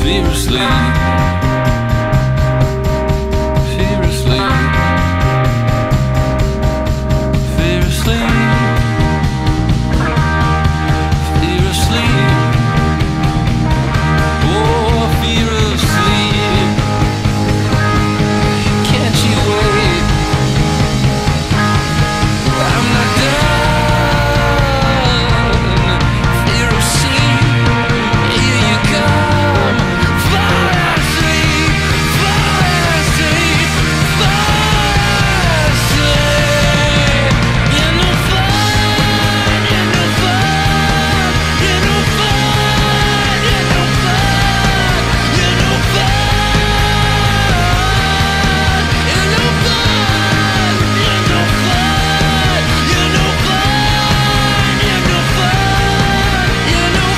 fear of sleep, fear of sleep, fear of sleep, fear of sleep, oh, fear of sleep. Can't you wait? I'm not done. Fear of sleep, here you come. Fall asleep, fall asleep, fall asleep. You're no fun, you're no fun, you're no fun, you're no fun, you're no fun, you're no fun, you're no fun, you're no fun, you're no fun, you're no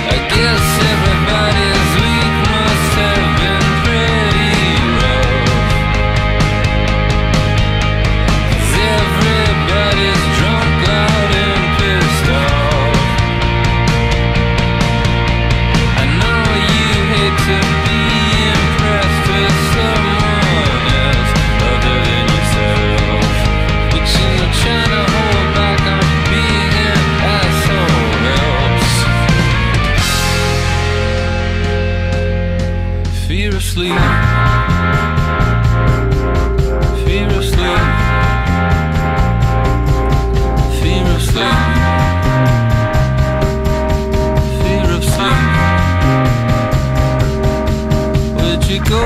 I guess everybody's week must have been pretty rough, 'cause everybody's drunk, loud and pissed off. I know you hate to be impressed with someone else other than yourself, but you know trying to hold back on being an asshole helps. Fear of sleep, fear of sleep, fear of sleep, fear of sleep. Where'd you go?